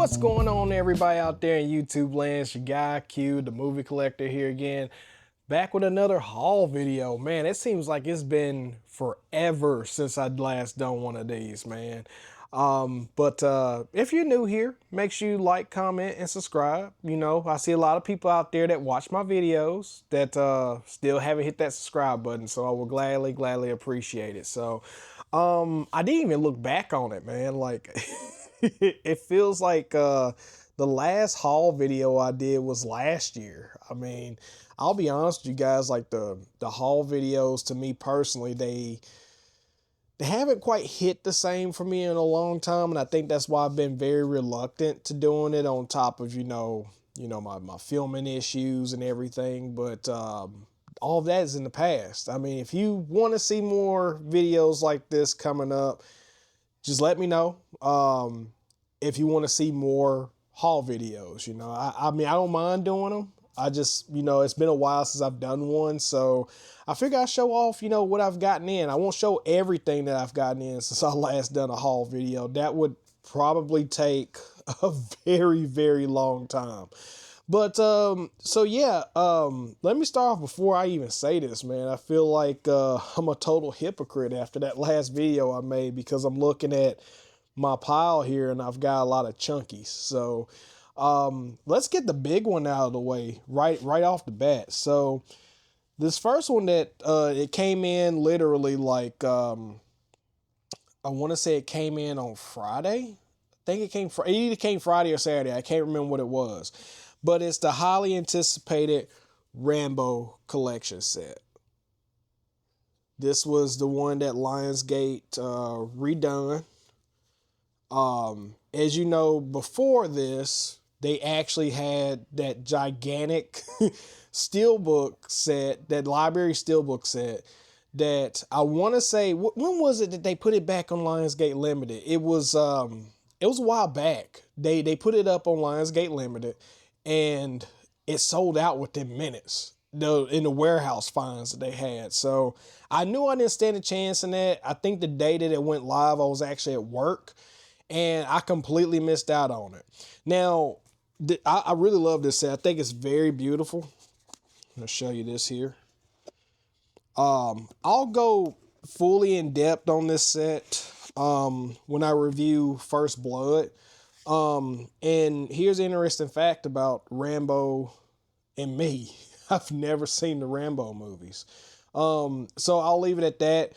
What's going on, everybody out there in YouTube land? It's your guy Q, the movie collector, here again, back with another haul video. Man, it seems like it's been forever since I'd last done one of these, man. But if you're new here, make sure you like, comment, and subscribe. You know, I see a lot of people out there that watch my videos that still haven't hit that subscribe button, so I will gladly appreciate it. So I didn't even look back on it, man. Like it feels like the last haul video I did was last year. I mean, I'll be honest with you guys, like the haul videos, to me personally, they haven't quite hit the same for me in a long time, and I think that's why I've been very reluctant to doing it, on top of my filming issues and everything. But all of that is in the past. I mean, if you want to see more videos like this coming up, just let me know. If you want to see more haul videos, I mean, I don't mind doing them. I just, it's been a while since I've done one, so I figure I show off, what I've gotten in. I won't show everything that I've gotten in since I last done a haul video. That would probably take a very long time. But so yeah, let me start off before I even say this, man. I feel like I'm a total hypocrite after that last video I made, because I'm looking at my pile here and I've got a lot of chunkies. So let's get the big one out of the way right off the bat. So this first one that it came in literally like I want to say it came in on Friday. I think it either came Friday or Saturday. I can't remember what it was, but it's the highly anticipated Rambo collection set. This was the one that Lionsgate redone. As you know, before this, they actually had that gigantic steelbook set, that library steelbook set, that I want to say, when was it that they put it back on Lionsgate Limited? It was a while back. They put it up on Lionsgate Limited, and it sold out within minutes in the warehouse finds that they had. So I knew I didn't stand a chance in that. I think the day that it went live, I was actually at work, and I completely missed out on it. Now, I really love this set. I think it's very beautiful. I'm going to show you this here. I'll go fully in depth on this set when I review First Blood. And here's an interesting fact about Rambo and me. I've never seen the Rambo movies. So I'll leave it at that.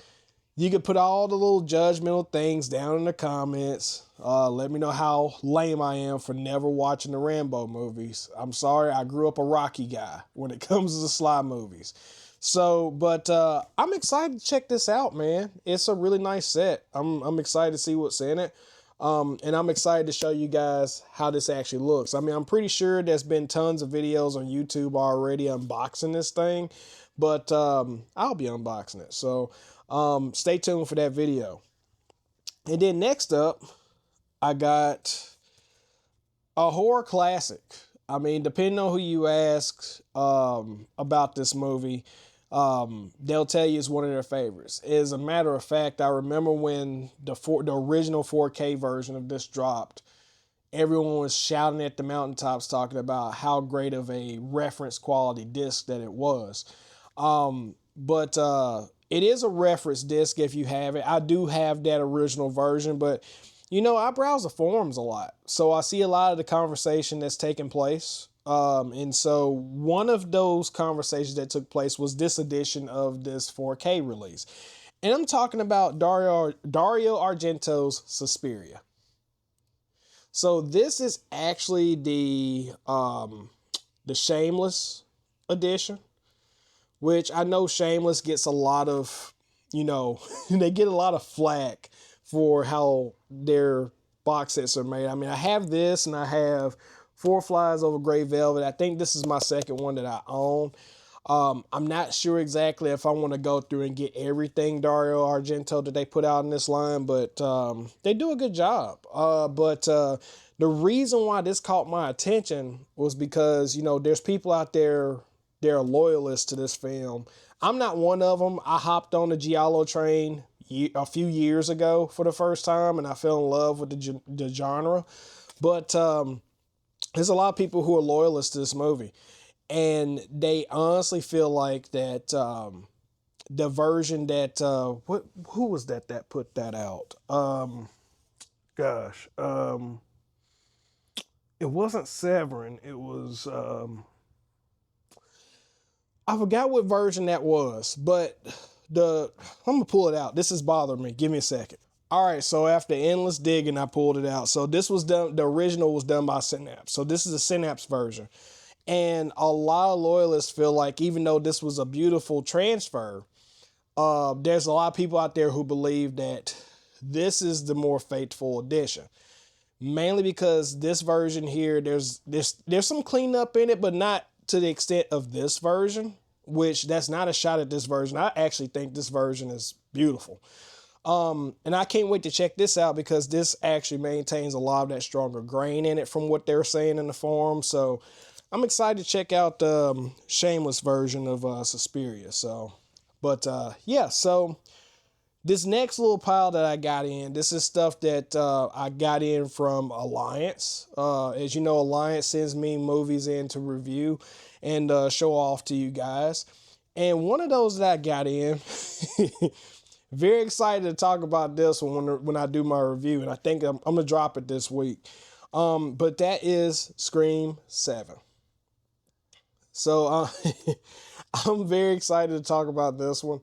You can put all the little judgmental things down in the comments. Let me know how lame I am for never watching the Rambo movies. I'm sorry, I grew up a Rocky guy when it comes to the Sly movies. So, but I'm excited to check this out, man. It's a really nice set. I'm excited to see what's in it. And I'm excited to show you guys how this actually looks. I mean, I'm pretty sure there's been tons of videos on YouTube already unboxing this thing, but I'll be unboxing it. So stay tuned for that video. And then next up, I got a horror classic. I mean, depending on who you ask about this movie, they'll tell you it's one of their favorites. As a matter of fact, I remember when the original 4K version of this dropped, everyone was shouting at the mountaintops talking about how great of a reference quality disc that it was. But it is a reference disc if you have it. I do have that original version, but I browse the forums a lot, so I see a lot of the conversation that's taking place. And so one of those conversations that took place was this edition of this 4K release. And I'm talking about Dario Argento's Suspiria. So this is actually the Shameless edition, which I know Shameless gets a lot of, they get a lot of flack for how their box sets are made. I mean, I have this and I have Four Flies Over Grey Velvet. I think this is my second one that I own. I'm not sure exactly if I want to go through and get everything Dario Argento that they put out in this line, but they do a good job. But the reason why this caught my attention was because, there's people out there, they're loyalists to this film. I'm not one of them. I hopped on the Giallo train a few years ago for the first time, and I fell in love with the genre. But there's a lot of people who are loyalists to this movie, and they honestly feel like that the version that who was that put that out? Gosh, it wasn't Severin. It was I forgot what version that was, but I'm gonna pull it out. This is bothering me. Give me a second. All right, so after endless digging, I pulled it out. So this was done. The original was done by Synapse. So this is a Synapse version, and a lot of loyalists feel like even though this was a beautiful transfer, there's a lot of people out there who believe that this is the more faithful edition. Mainly because this version here, there's some cleanup in it, but not to the extent of this version. Which that's not a shot at this version. I actually think this version is beautiful. And I can't wait to check this out because this actually maintains a lot of that stronger grain in it from what they're saying in the forum. So I'm excited to check out the Shameless version of Suspiria. So, but yeah, so this next little pile that I got in, this is stuff that I got in from Alliance. As you know, Alliance sends me movies in to review and show off to you guys. And one of those that I got in, very excited to talk about this one when I do my review, and I think I'm gonna drop it this week. But that is Scream 7. So I'm very excited to talk about this one.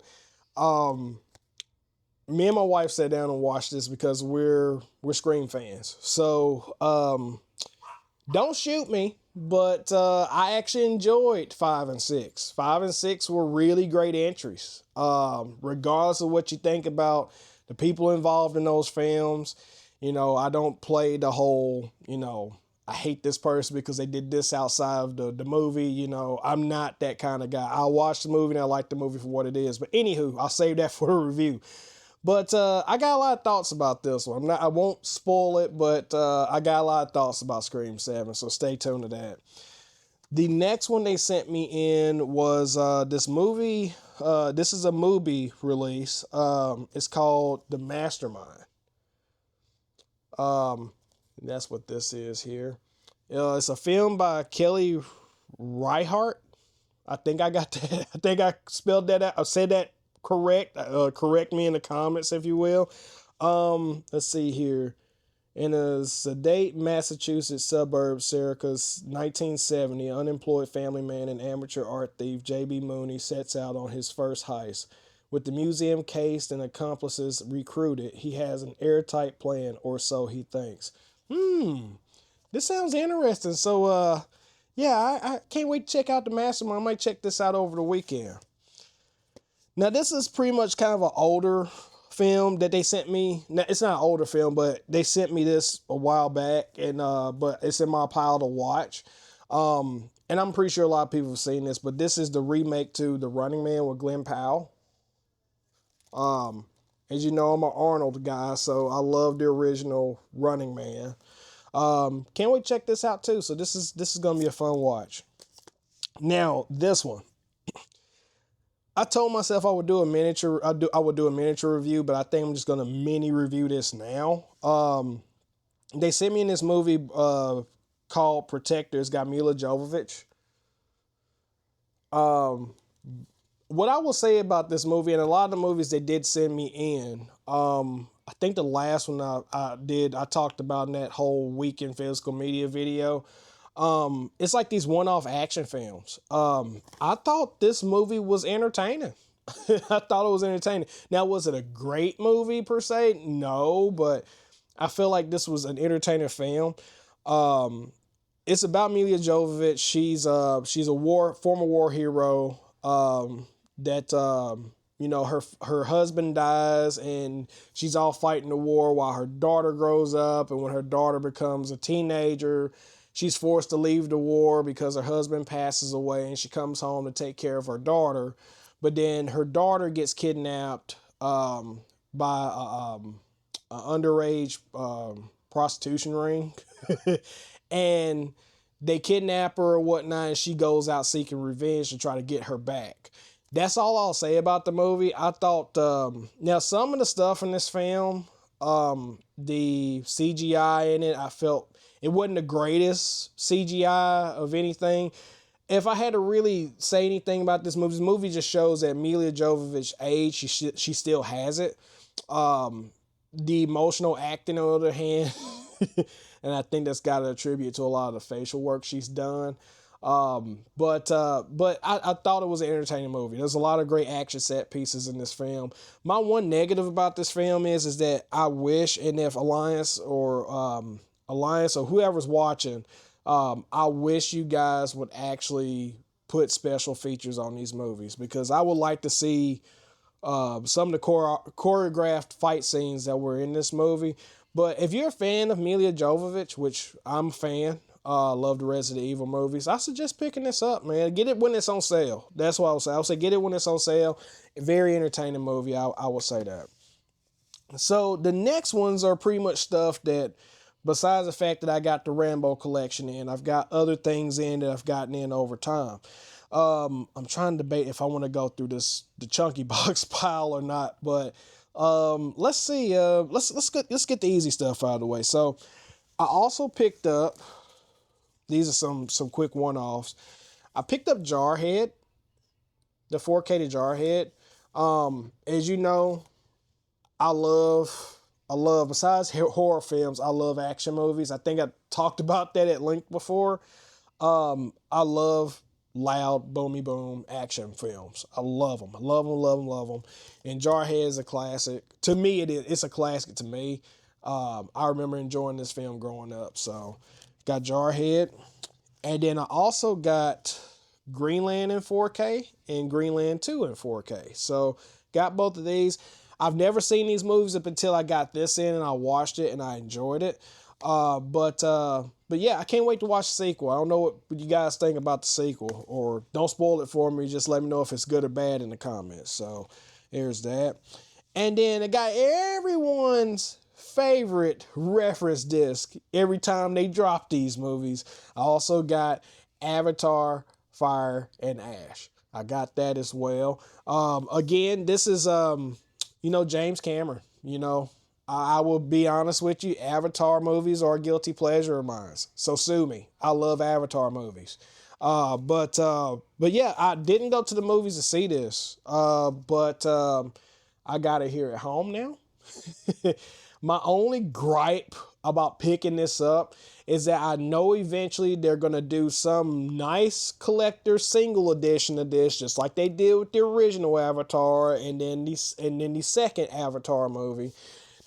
Me and my wife sat down and watched this because we're Scream fans. So don't shoot me, but I actually enjoyed 5 and 6. 5 and 6 were really great entries. Regardless of what you think about the people involved in those films, I don't play the whole, I hate this person because they did this outside of the movie. I'm not that kind of guy. I'll watch the movie and I like the movie for what it is. But anywho, I'll save that for the review. But I got a lot of thoughts about this one. I won't spoil it, but I got a lot of thoughts about Scream 7, so stay tuned to that. The next one they sent me in was this movie. This is a movie release. It's called The Mastermind. That's what this is here. It's a film by Kelly Reichardt. I think I got that. I think I spelled that out. I said that correct. Correct me in the comments if you will. Let's see here. In a sedate Massachusetts suburb, Syracuse, 1970, unemployed family man and amateur art thief J.B. Mooney sets out on his first heist. With the museum cased and accomplices recruited, he has an airtight plan, or so he thinks. This sounds interesting. So, yeah, I can't wait to check out The Mastermind. I might check this out over the weekend. Now, this is pretty much kind of an older film that they sent me. Now, it's not an older film, but they sent me this a while back, and but it's in my pile to watch. And I'm pretty sure a lot of people have seen this, but this is the remake to The Running Man with Glenn Powell. As you know, I'm an Arnold guy, so I love the original Running Man. Can't wait to check this out too. So this is gonna be a fun watch. Now, this one. I told myself I would do a miniature. I would do a miniature review, but I think I'm just gonna mini review this now. They sent me in this movie called Protector. It's got Milla Jovovich. What I will say about this movie, and a lot of the movies they did send me in, I think the last one I talked about in that whole Weekend Physical Media video. It's like these one-off action films. I thought this movie was entertaining. I thought it was entertaining. Now, was it a great movie per se? No, but I feel like this was an entertaining film. It's about Milla Jovovich. She's a former war hero. That her husband dies and she's all fighting the war while her daughter grows up, and when her daughter becomes a teenager, she's forced to leave the war because her husband passes away, and she comes home to take care of her daughter. But then her daughter gets kidnapped by an underage prostitution ring, and they kidnap her or whatnot, and she goes out seeking revenge to try to get her back. That's all I'll say about the movie. I thought, now some of the stuff in this film, the CGI in it, I felt It wasn't the greatest CGI of anything. If I had to really say anything about this movie just shows that Milla Jovovich age, she still has it. The emotional acting, on the other hand, and I think that's got to attribute to a lot of the facial work she's done. But I thought it was an entertaining movie. There's a lot of great action set pieces in this film. My one negative about this film is that I wish, and if Alliance or whoever's watching, I wish you guys would actually put special features on these movies, because I would like to see some of the choreographed fight scenes that were in this movie. But if you're a fan of Milla Jovovich, which I'm a fan, love the Resident Evil movies, I suggest picking this up, man. Get it when it's on sale. That's what I would say. I would say get it when it's on sale. Very entertaining movie. I will say that. So the next ones are pretty much stuff that, besides the fact that I got the Rambo collection in, I've got other things in that I've gotten in over time. I'm trying to debate if I want to go through the chunky box pile or not, but let's see. Let's get the easy stuff out of the way. So I also picked up, these are some quick one-offs. I picked up Jarhead, the 4K to Jarhead. As you know, I love, besides horror films, I love action movies. I think I talked about that at length before. I love loud, boomy boom action films. I love them. I love them, love them, love them. And Jarhead is a classic. To me, it's a classic to me. I remember enjoying this film growing up. So, got Jarhead. And then I also got Greenland in 4K and Greenland 2 in 4K. So, got both of these. I've never seen these movies up until I got this in and I watched it and I enjoyed it. But yeah, I can't wait to watch the sequel. I don't know what you guys think about the sequel, or don't spoil it for me. Just let me know if it's good or bad in the comments. So there's that. And then I got everyone's favorite reference disc every time they drop these movies. I also got Avatar, Fire, and Ash. I got that as well. Again, this is, James Cameron. I will be honest with you, Avatar movies are a guilty pleasure of mine. So sue me. I love Avatar movies. But yeah, I didn't go to the movies to see this. But I got it here at home now. My only gripe about picking this up is that I know eventually they're going to do some nice collector single edition of this, just like they did with the original Avatar and then the second Avatar movie.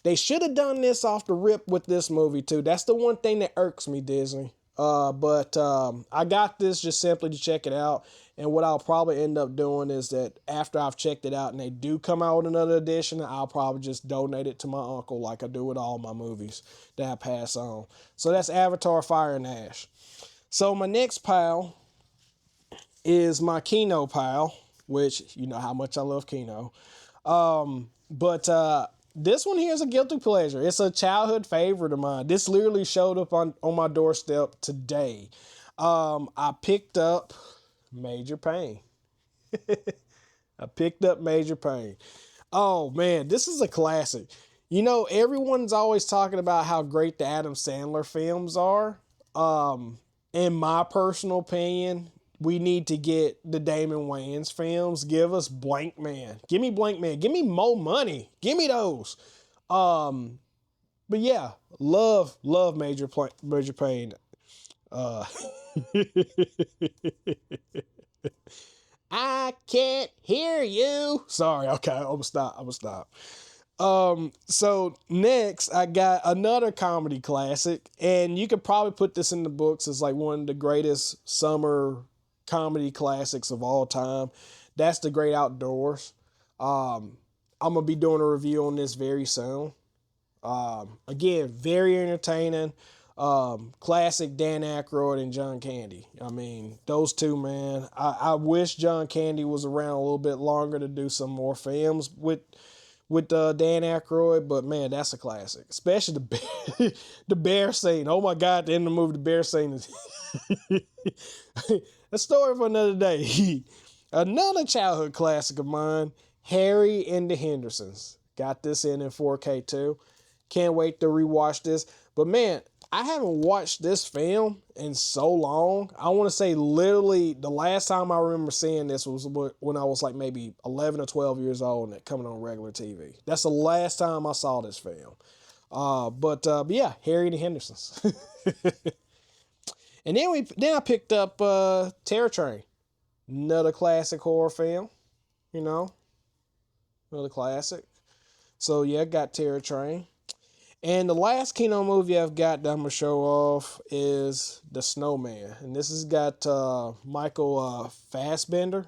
They should have done this off the rip with this movie too. That's the one thing that irks me, Disney. But I got this just simply to check it out. And what I'll probably end up doing is that after I've checked it out and they do come out with another edition, I'll probably just donate it to my uncle like I do with all my movies that I pass on. So that's Avatar, Fire, and Ash. So my next pile is my Kino pile, which you know how much I love Kino. But this one here is a guilty pleasure. It's a childhood favorite of mine. This literally showed up on my doorstep today. I picked up Major Payne. I picked up Major Payne. Oh man, this is a classic. Everyone's always talking about how great the Adam Sandler films are. In my personal opinion, we need to get the Damon Wayans films. Give us Blank Man. Give me Blank Man. Give me more money. Give me those. But yeah, love Major Payne. I can't hear you. Sorry. Okay, I'm gonna stop. So next I got another comedy classic, and you could probably put this in the books as like one of the greatest summer comedy classics of all time. That's The Great Outdoors. I'm gonna be doing a review on this very soon. Again, very entertaining. Classic Dan Aykroyd and John Candy. I mean, those two, man. I wish John Candy was around a little bit longer to do some more films with Dan Aykroyd, but man, that's a classic. Especially the bear scene. Oh my God, the end of the movie, the bear scene is a story for another day. Another childhood classic of mine, Harry and the Hendersons. Got this in 4K too. Can't wait to rewatch this. But man, I haven't watched this film in so long. I want to say literally the last time I remember seeing this was when I was like maybe 11 or 12 years old and it coming on regular TV. That's the last time I saw this film. But yeah, Harry and the Hendersons. And then I picked up Terror Train, another classic horror film, you know, another classic. So yeah, got Terror Train. And the last Kino movie I've got that I'm gonna show off is The Snowman, and this has got Michael Fassbender.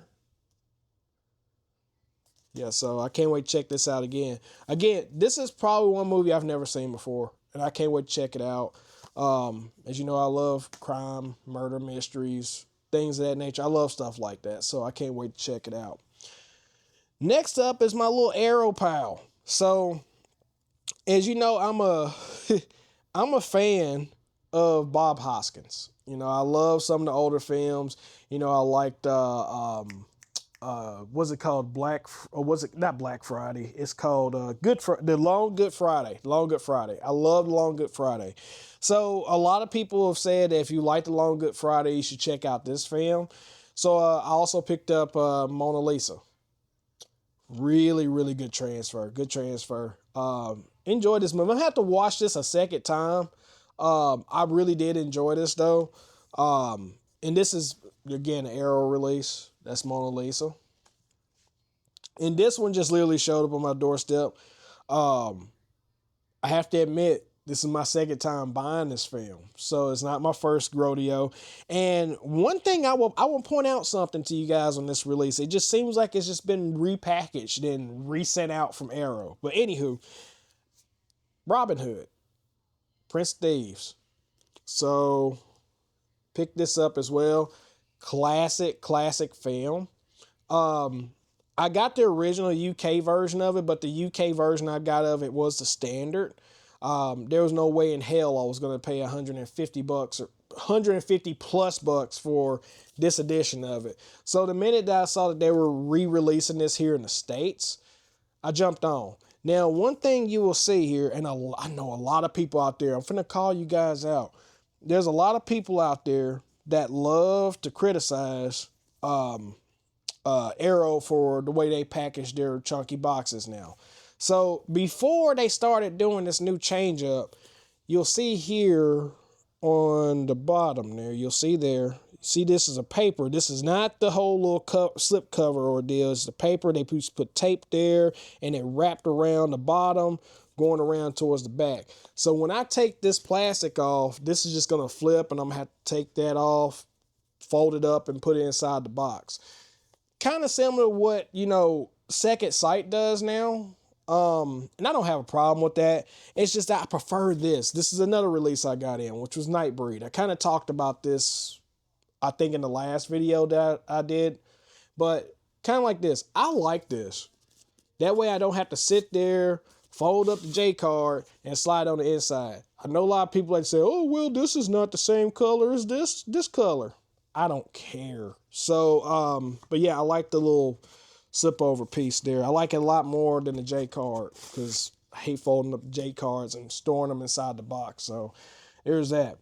Yeah, so I can't wait to check this out again. Again, this is probably one movie I've never seen before, and I can't wait to check it out. As you know, I love crime, murder, mysteries, things of that nature. I love stuff like that, so I can't wait to check it out. Next up is my little Arrow pal. So, as you know, I'm a fan of Bob Hoskins. You know, I love some of the older films. You know, I liked what's it called? Or was it not Black Friday? It's called the Long Good Friday. Long Good Friday. I love the Long Good Friday. So a lot of people have said that if you like the Long Good Friday, you should check out this film. So I also picked up Mona Lisa. Really, really good transfer. Good transfer. Enjoyed this movie. I'm gonna have to watch this a second time. I really did enjoy this though. And this is again an Arrow release. That's Mona Lisa. And this one just literally showed up on my doorstep. I have to admit, this is my second time buying this film, so it's not my first rodeo. And one thing I will point out something to you guys on this release. It just seems like it's just been repackaged and resent out from Arrow. But anywho, Robin Hood, Prince of Thieves. So pick this up as well. Classic film. I got the original UK version of it, but the UK version I got of it was the standard. There was no way in hell I was going to pay $150 or 150 plus bucks for this edition of it. So the minute that I saw that they were re-releasing this here in the States, I jumped on. Now, one thing you will see here, and I know a lot of people out there, I'm finna call you guys out. There's a lot of people out there that love to criticize Arrow for the way they package their chunky boxes now. So before they started doing this new change up, you'll see here on the bottom there, you'll see there, see this is a paper. This is not the whole little slip cover ordeal. It's the paper. They put tape there and it wrapped around the bottom going around towards the back. So when I take this plastic off, this is just going to flip and I'm going to have to take that off, fold it up and put it inside the box. Kind of similar to what, you know, Second Sight does now. And I don't have a problem with that. It's just that I prefer this. This is another release I got in, which was Nightbreed. I kind of talked about this, I think, in the last video that I did. But kind of like this. I like this. That way I don't have to sit there, fold up the J card, and slide on the inside. I know a lot of people like to say, oh, well, this is not the same color as this color. I don't care. So, but yeah, I like the little slip over piece there. I like it a lot more than the J card because I hate folding up J cards and storing them inside the box. So there's that.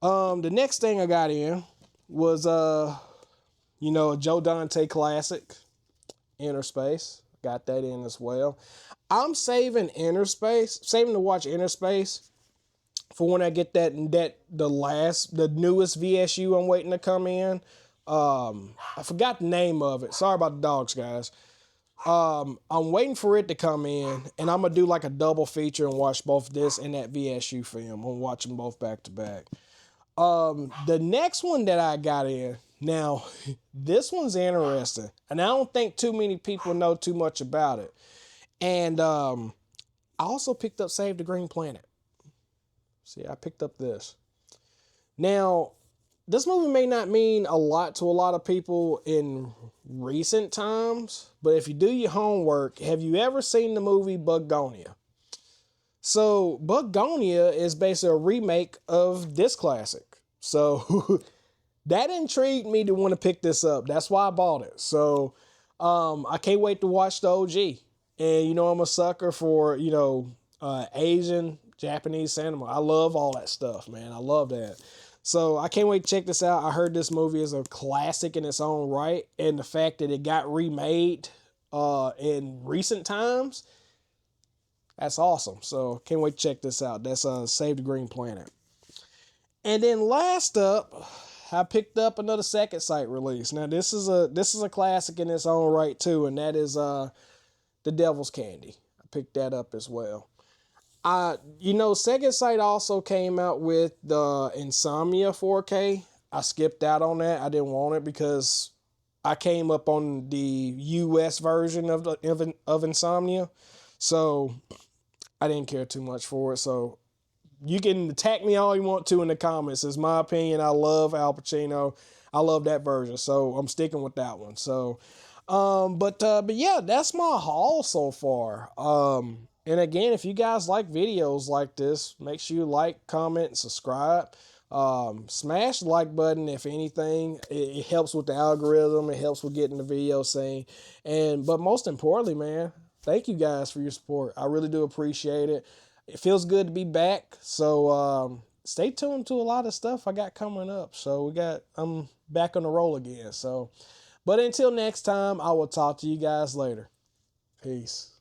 The next thing I got in was, you know, a Joe Dante classic, Inner Space. Got that in as well. I'm saving to watch Inner Space for when I get the newest VSU I'm waiting to come in. I forgot the name of it. Sorry about the dogs, guys. I'm waiting for it to come in, and I'm gonna do like a double feature and watch both this and that VSU film. I'm gonna watch them both back to back. The next one that I got in, now, this one's interesting, and I don't think too many people know too much about it. And I also picked up Save the Green Planet. See, I picked up this. Now, this movie may not mean a lot to a lot of people in recent times, but if you do your homework, have you ever seen the movie Bugonia? So, Bugonia is basically a remake of this classic. So, that intrigued me to want to pick this up. That's why I bought it. So, I can't wait to watch the OG. And, you know, I'm a sucker for, you know, Asian Japanese cinema. I love all that stuff, man. I love that. So I can't wait to check this out. I heard this movie is a classic in its own right, and the fact that it got remade in recent times, that's awesome. So can't wait to check this out. That's Save the Green Planet. And then last up, I picked up another Second Sight release. Now this is a classic in its own right too, and that is The Devil's Candy. I picked that up as well. Second Sight also came out with the Insomnia 4K. I skipped out on that. I didn't want it because I came up on the US version of Insomnia, so I didn't care too much for it. So you can attack me all you want to in the comments. It's my opinion. I love Al Pacino. I love that version, so I'm sticking with that one. So, but yeah, that's my haul so far. And again, if you guys like videos like this, make sure you like, comment, and subscribe. Smash the like button if anything. It helps with the algorithm. It helps with getting the video seen. But most importantly, man, thank you guys for your support. I really do appreciate it. It feels good to be back. So stay tuned to a lot of stuff I got coming up. So I'm back on the roll again. So, but until next time, I will talk to you guys later. Peace.